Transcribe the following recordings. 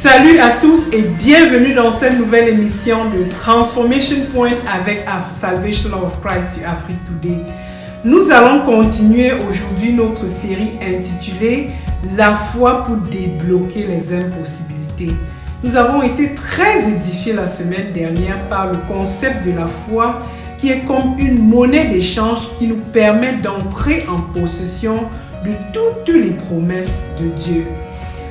Salut à tous et bienvenue dans cette nouvelle émission de Transformation Point avec Salvation of Christ sur Afrique Today. Nous allons continuer aujourd'hui notre série intitulée La foi pour débloquer les impossibilités. Nous avons été très édifiés la semaine dernière par le concept de la foi qui est comme une monnaie d'échange qui nous permet d'entrer en possession de toutes les promesses de Dieu.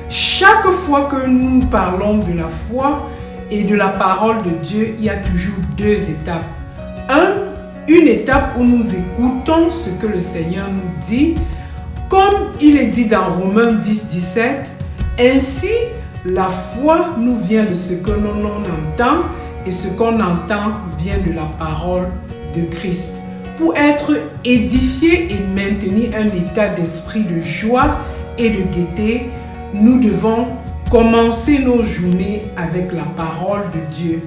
Chaque fois que nous parlons de la foi et de la parole de Dieu, il y a toujours deux étapes. Une étape où nous écoutons ce que le Seigneur nous dit, comme il est dit dans Romains 10, 17. Ainsi, la foi nous vient de ce que l'on entend et ce qu'on entend vient de la parole de Christ. Pour être édifié et maintenir un état d'esprit de joie et de gaieté, nous devons commencer nos journées avec la parole de Dieu.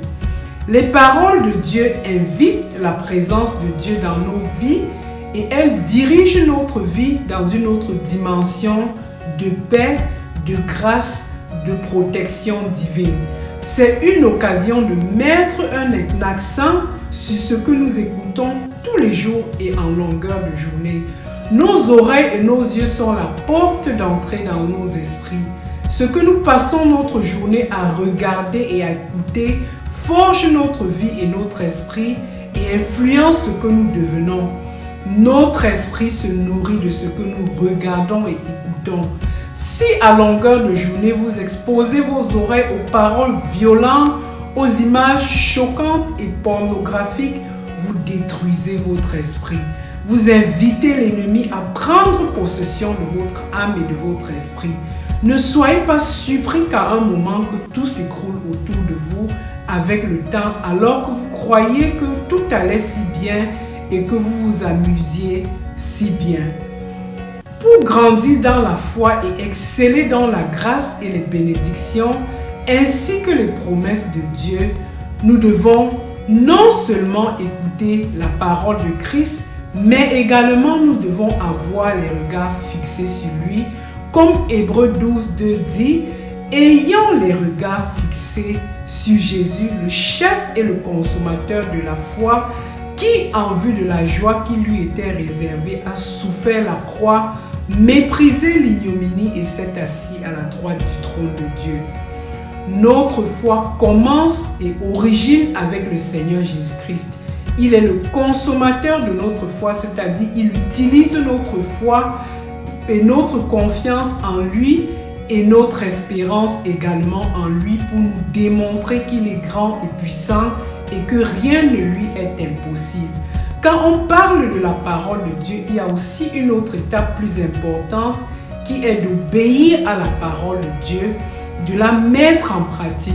Les paroles de Dieu invitent la présence de Dieu dans nos vies et elles dirigent notre vie dans une autre dimension de paix, de grâce, de protection divine. C'est une occasion de mettre un accent sur ce que nous écoutons tous les jours et en longueur de journée. Nos oreilles et nos yeux sont la porte d'entrée dans nos esprits. Ce que nous passons notre journée à regarder et à écouter forge notre vie et notre esprit et influence ce que nous devenons. Notre esprit se nourrit de ce que nous regardons et écoutons. Si à longueur de journée vous exposez vos oreilles aux paroles violentes, aux images choquantes et pornographiques, vous détruisez votre esprit. Vous invitez l'ennemi à prendre possession de votre âme et de votre esprit. Ne soyez pas surpris qu'à un moment que tout s'écroule autour de vous avec le temps, alors que vous croyez que tout allait si bien et que vous vous amusiez si bien. Pour grandir dans la foi et exceller dans la grâce et les bénédictions, ainsi que les promesses de Dieu, nous devons non seulement écouter la parole de Christ, mais également nous devons avoir les regards fixés sur lui, comme Hébreux 12, 2 dit, ayant les regards fixés sur Jésus, le chef et le consommateur de la foi, qui en vue de la joie qui lui était réservée a souffert la croix, méprisé l'ignominie et s'est assis à la droite du trône de Dieu. Notre foi commence et origine avec le Seigneur Jésus-Christ. Il est le consommateur de notre foi, c'est-à-dire il utilise notre foi et notre confiance en lui et notre espérance également en lui pour nous démontrer qu'il est grand et puissant et que rien ne lui est impossible. Quand on parle de la parole de Dieu, il y a aussi une autre étape plus importante qui est d'obéir à la parole de Dieu, de la mettre en pratique.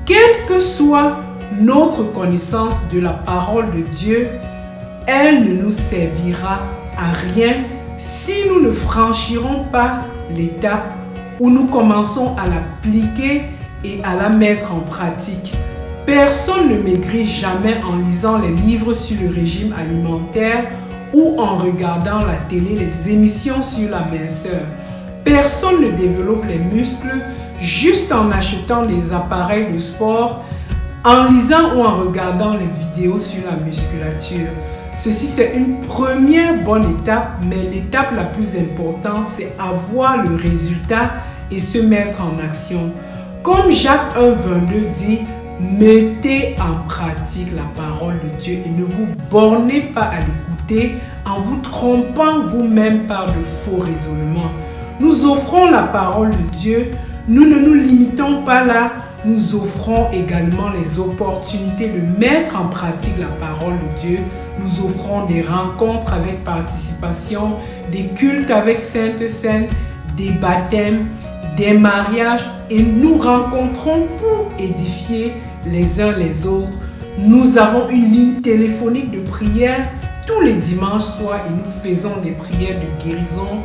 Quelle que soit notre connaissance de la parole de Dieu, elle ne nous servira à rien si nous ne franchirons pas l'étape où nous commençons à l'appliquer et à la mettre en pratique. Personne ne maigrit jamais en lisant les livres sur le régime alimentaire ou en regardant la télé, les émissions sur la minceur. Personne ne développe les muscles juste en achetant des appareils de sport, en lisant ou en regardant les vidéos sur la musculature. Ceci, c'est une première bonne étape, mais l'étape la plus importante, c'est avoir le résultat et se mettre en action. Comme Jacques 1,22 dit, mettez en pratique la parole de Dieu et ne vous bornez pas à l'écouter en vous trompant vous-même par de faux raisonnements. Nous offrons la parole de Dieu, nous ne nous limitons pas là, nous offrons également les opportunités de mettre en pratique la parole de Dieu. Nous offrons des rencontres avec participation, des cultes avec Sainte Seine, des baptêmes, des mariages et nous rencontrons pour édifier les uns les autres. Nous avons une ligne téléphonique de prière tous les dimanches soirs et nous faisons des prières de guérison,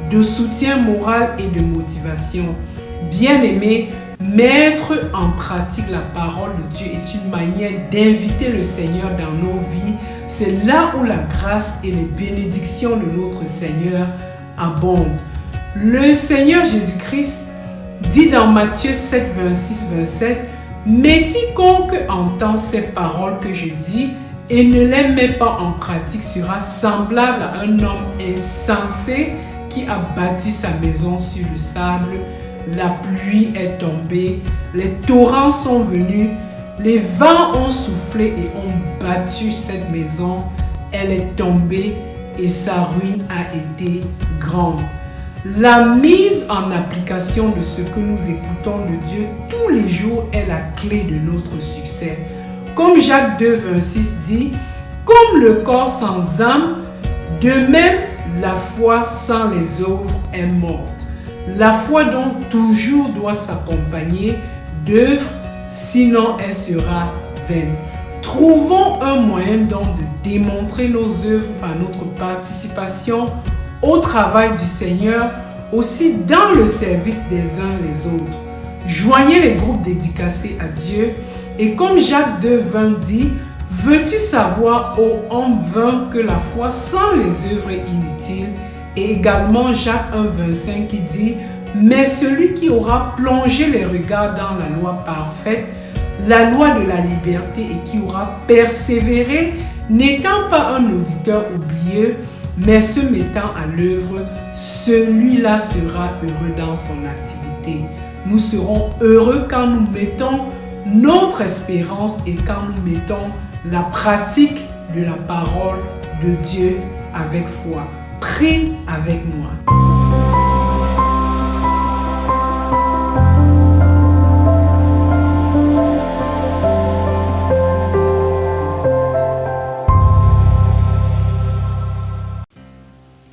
de soutien moral et de motivation. Bien-aimés, mettre en pratique la parole de Dieu est une manière d'inviter le Seigneur dans nos vies. C'est là où la grâce et les bénédictions de notre Seigneur abondent. Le Seigneur Jésus-Christ dit dans Matthieu 7, 26, 27, « Mais quiconque entend ces paroles que je dis et ne les met pas en pratique sera semblable à un homme insensé qui a bâti sa maison sur le sable. La pluie est tombée, les torrents sont venus, les vents ont soufflé et ont battu cette maison. Elle est tombée et sa ruine a été grande. » La mise en application de ce que nous écoutons de Dieu tous les jours est la clé de notre succès. Comme Jacques 2, 26 dit, « Comme le corps sans âme, de même la foi sans les œuvres est morte. » La foi donc toujours doit s'accompagner d'œuvres, sinon elle sera vaine. Trouvons un moyen donc de démontrer nos œuvres par notre participation au travail du Seigneur, aussi dans le service des uns les autres. Joignez les groupes dédicacés à Dieu et comme Jacques 2, 20 dit, « Veux-tu savoir, ô homme vain, que la foi sans les œuvres est inutile ?» Et également Jacques 1, 25 qui dit, « Mais celui qui aura plongé les regards dans la loi parfaite, la loi de la liberté et qui aura persévéré, n'étant pas un auditeur oublieux, mais se mettant à l'œuvre, celui-là sera heureux dans son activité. » Nous serons heureux quand nous mettons notre espérance et quand nous mettons la pratique de la parole de Dieu avec foi. Prie avec moi.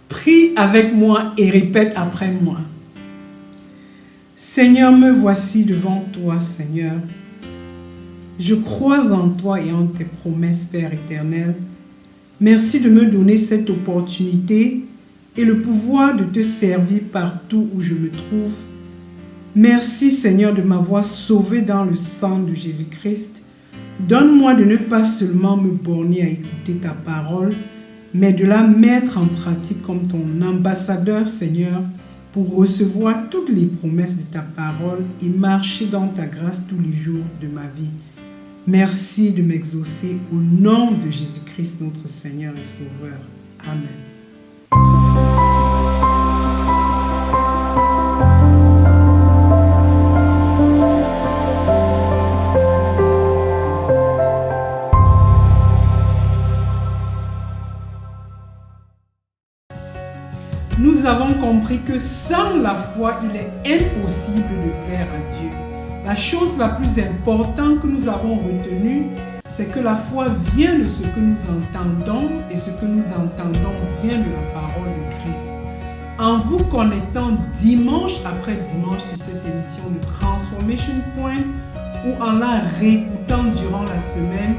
Prie avec moi et répète après moi. Seigneur, me voici devant toi, Seigneur. Je crois en toi et en tes promesses, Père éternel. Merci de me donner cette opportunité et le pouvoir de te servir partout où je me trouve. Merci, Seigneur, de m'avoir sauvé dans le sang de Jésus-Christ. Donne-moi de ne pas seulement me borner à écouter ta parole, mais de la mettre en pratique comme ton ambassadeur, Seigneur, pour recevoir toutes les promesses de ta parole et marcher dans ta grâce tous les jours de ma vie. Merci de m'exaucer au nom de Jésus-Christ, notre Seigneur et Sauveur. Amen. Nous avons compris que sans la foi, il est impossible de plaire à Dieu. La chose la plus importante que nous avons retenue, c'est que la foi vient de ce que nous entendons et ce que nous entendons vient de la parole de Christ. En vous connectant dimanche après dimanche sur cette émission de Transformation Point ou en la réécoutant durant la semaine,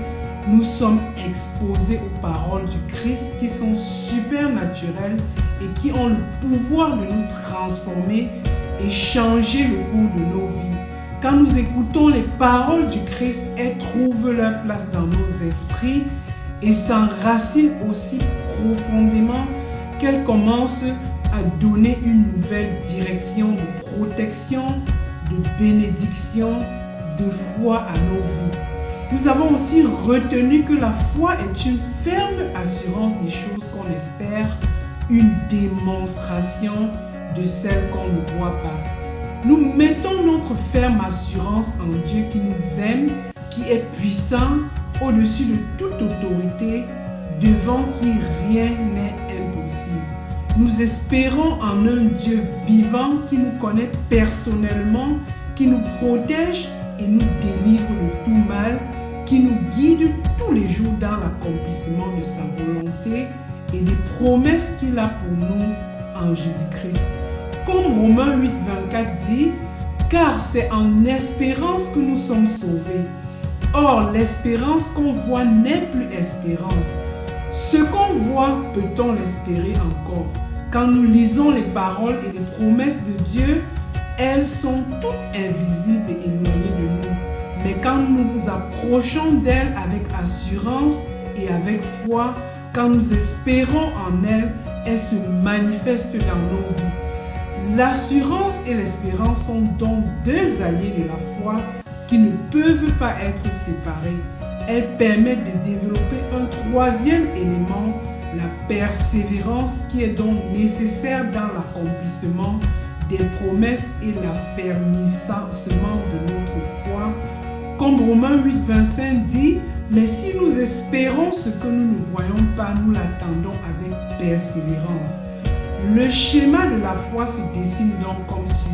nous sommes exposés aux paroles du Christ qui sont supernaturelles et qui ont le pouvoir de nous transformer et changer le cours de nos vies. Quand nous écoutons les paroles du Christ, elles trouvent leur place dans nos esprits et s'enracinent aussi profondément qu'elles commencent à donner une nouvelle direction de protection, de bénédiction, de foi à nos vies. Nous avons aussi retenu que la foi est une ferme assurance des choses qu'on espère, une démonstration de celles qu'on ne voit pas. Nous mettons notre ferme assurance en Dieu qui nous aime, qui est puissant, au-dessus de toute autorité, devant qui rien n'est impossible. Nous espérons en un Dieu vivant qui nous connaît personnellement, qui nous protège et nous délivre de tout mal, qui nous guide tous les jours dans l'accomplissement de sa volonté et des promesses qu'il a pour nous en Jésus-Christ. Comme Romains 8, 24 dit, « Car c'est en espérance que nous sommes sauvés. Or, l'espérance qu'on voit n'est plus espérance. Ce qu'on voit, peut-on l'espérer encore? Quand nous lisons les paroles et les promesses de Dieu, elles sont toutes invisibles et éloignées de nous. Mais quand nous nous approchons d'elles avec assurance et avec foi, quand nous espérons en elles, elles se manifestent dans nos vies. L'assurance et l'espérance sont donc deux alliés de la foi qui ne peuvent pas être séparés. Elles permettent de développer un troisième élément, la persévérance, qui est donc nécessaire dans l'accomplissement des promesses et l'affermissement de notre foi. Comme Romains 8, 25 dit, « Mais si nous espérons ce que nous ne voyons pas, nous l'attendons avec persévérance. » Le schéma de la foi se dessine donc comme suit.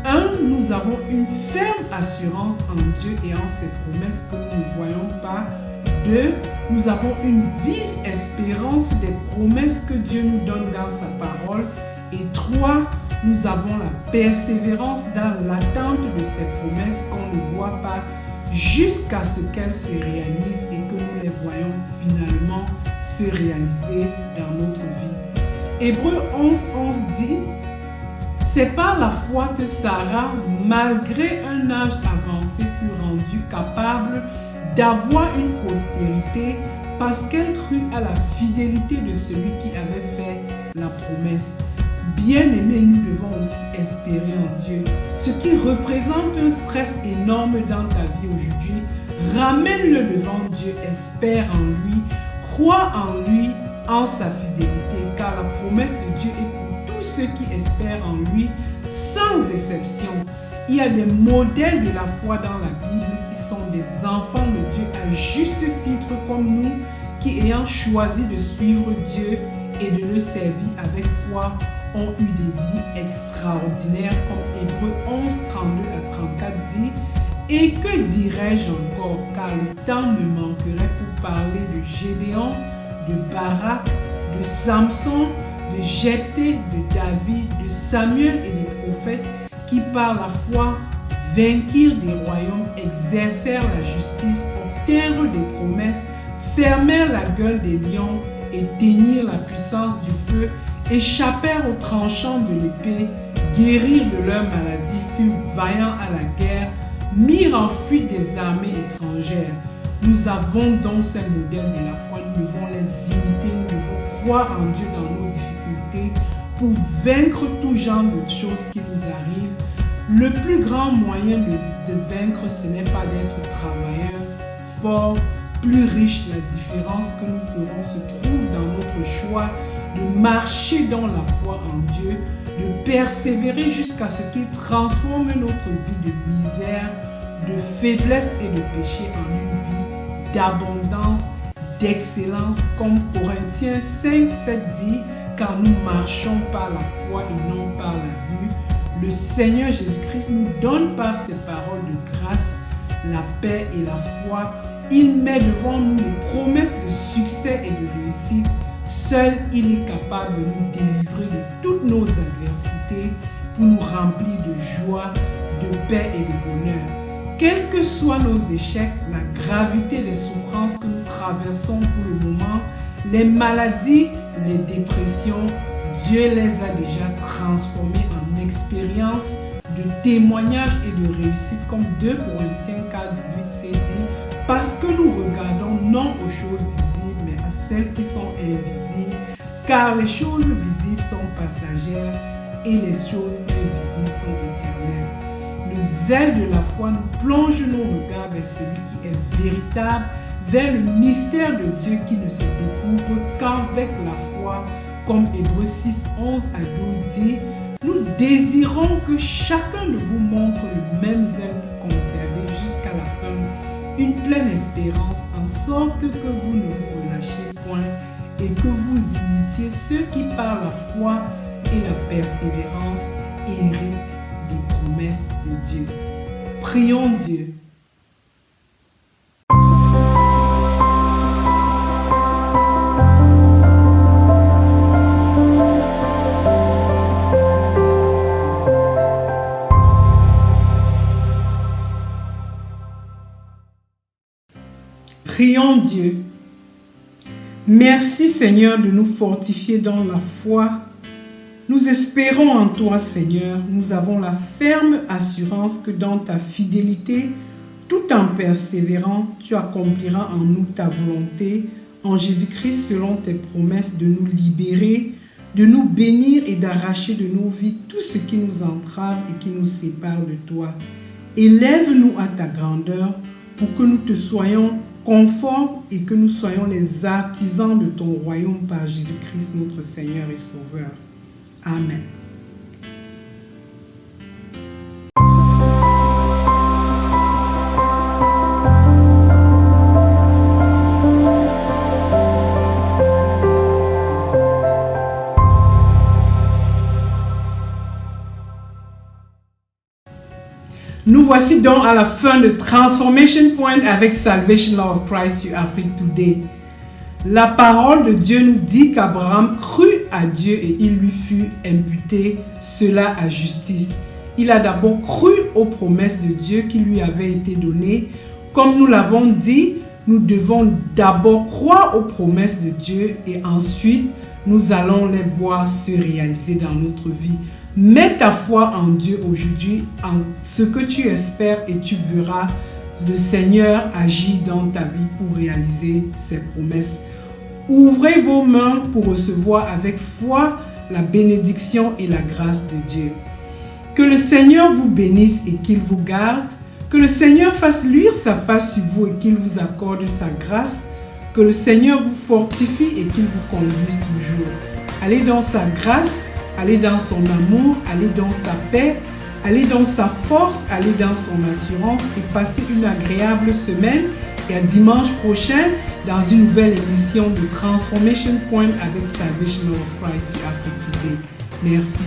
1. Nous avons une ferme assurance en Dieu et en ses promesses que nous ne voyons pas. 2. Nous avons une vive espérance des promesses que Dieu nous donne dans sa parole. Et 3. Nous avons la persévérance dans l'attente de ces promesses qu'on ne voit pas jusqu'à ce qu'elles se réalisent et que nous les voyons finalement se réaliser dans notre vie. Hébreux 11, 11 dit « C'est par la foi que Sarah, malgré un âge avancé, fut rendue capable d'avoir une postérité parce qu'elle crut à la fidélité de celui qui avait fait la promesse. » Bien-aimés, nous devons aussi espérer en Dieu. Ce qui représente un stress énorme dans ta vie aujourd'hui, ramène-le devant Dieu, espère en lui, crois en lui, en sa fidélité, car la promesse de Dieu est pour tous ceux qui espèrent en lui, sans exception. Il y a des modèles de la foi dans la Bible qui sont des enfants de Dieu à juste titre comme nous, qui ayant choisi de suivre Dieu et de le servir avec foi, ont eu des vies extraordinaires, comme Hébreux 11, 32 à 34 dit. Et que dirais-je encore, car le temps me manquerait pour parler de Gédéon, de Barak, de Samson, de Jephthé, de David, de Samuel et des prophètes qui par la foi vainquirent des royaumes, exercèrent la justice, obtinrent des promesses, fermèrent la gueule des lions, éteignirent la puissance du feu, échappèrent aux tranchants de l'épée, guérirent de leur maladie, furent vaillants à la guerre, mirent en fuite des armées étrangères. Nous avons donc ces modèles de la foi, nous devons les imiter, nous devons croire en Dieu dans nos difficultés pour vaincre tout genre de choses qui nous arrivent. Le plus grand moyen de vaincre, ce n'est pas d'être travailleur, fort, plus riche. La différence que nous ferons se trouve dans notre choix de marcher dans la foi en Dieu, de persévérer jusqu'à ce qu'il transforme notre vie de misère, de faiblesse et de péché en une vie d'abondance, d'excellence, comme Corinthiens 5, 7 dit, car nous marchons par la foi et non par la vue. Le Seigneur Jésus-Christ nous donne par ses paroles de grâce la paix et la foi. Il met devant nous les promesses de succès et de réussite. Seul, il est capable de nous délivrer de toutes nos adversités pour nous remplir de joie, de paix et de bonheur. Quels que soient nos échecs, la gravité des souffrances que nous traversons pour le moment, les maladies, les dépressions, Dieu les a déjà transformées en expériences de témoignages et de réussite, comme 2 Corinthiens 4, 18 c'est dit, parce que nous regardons non aux choses visibles, mais à celles qui sont invisibles, car les choses visibles sont passagères et les choses invisibles sont éternelles. Le zèle de la foi nous plonge nos regards vers celui qui est véritable, vers le mystère de Dieu qui ne se découvre qu'avec la foi, comme Hébreux 6, 11 à 12 dit. Nous désirons que chacun de vous montre le même zèle pour conserver jusqu'à la fin une pleine espérance, en sorte que vous ne vous relâchez point et que vous imitiez ceux qui par la foi et la persévérance héritent des promesses de Dieu. Prions Dieu. Prions Dieu. Merci Seigneur de nous fortifier dans la foi. Nous espérons en toi Seigneur. Nous avons la ferme assurance que dans ta fidélité, tout en persévérant, tu accompliras en nous ta volonté, en Jésus-Christ selon tes promesses de nous libérer de nous bénir et d'arracher de nos vies tout ce qui nous entrave et qui nous sépare de toi. Élève-nous à ta grandeur pour que nous te soyons conformes et que nous soyons les artisans de ton royaume par Jésus-Christ, notre Seigneur et Sauveur. Amen. Nous voici donc à la fin de Transformation Point avec Salvation of Christ Afrique Today. La parole de Dieu nous dit qu'Abraham crut à Dieu et il lui fut imputé cela à justice. Il a d'abord cru aux promesses de Dieu qui lui avaient été données. Comme nous l'avons dit, nous devons d'abord croire aux promesses de Dieu et ensuite nous allons les voir se réaliser dans notre vie. Mets ta foi en Dieu aujourd'hui, en ce que tu espères et tu verras le Seigneur agir dans ta vie pour réaliser ses promesses. Ouvrez vos mains pour recevoir avec foi la bénédiction et la grâce de Dieu. Que le Seigneur vous bénisse et qu'il vous garde. Que le Seigneur fasse luire sa face sur vous et qu'il vous accorde sa grâce. Que le Seigneur vous fortifie et qu'il vous conduise toujours. Allez dans sa grâce. Allez dans son amour, allez dans sa paix, allez dans sa force, allez dans son assurance et passez une agréable semaine et à dimanche prochain dans une nouvelle émission de Transformation Point avec Salvation of Christ Afrique Today. Merci.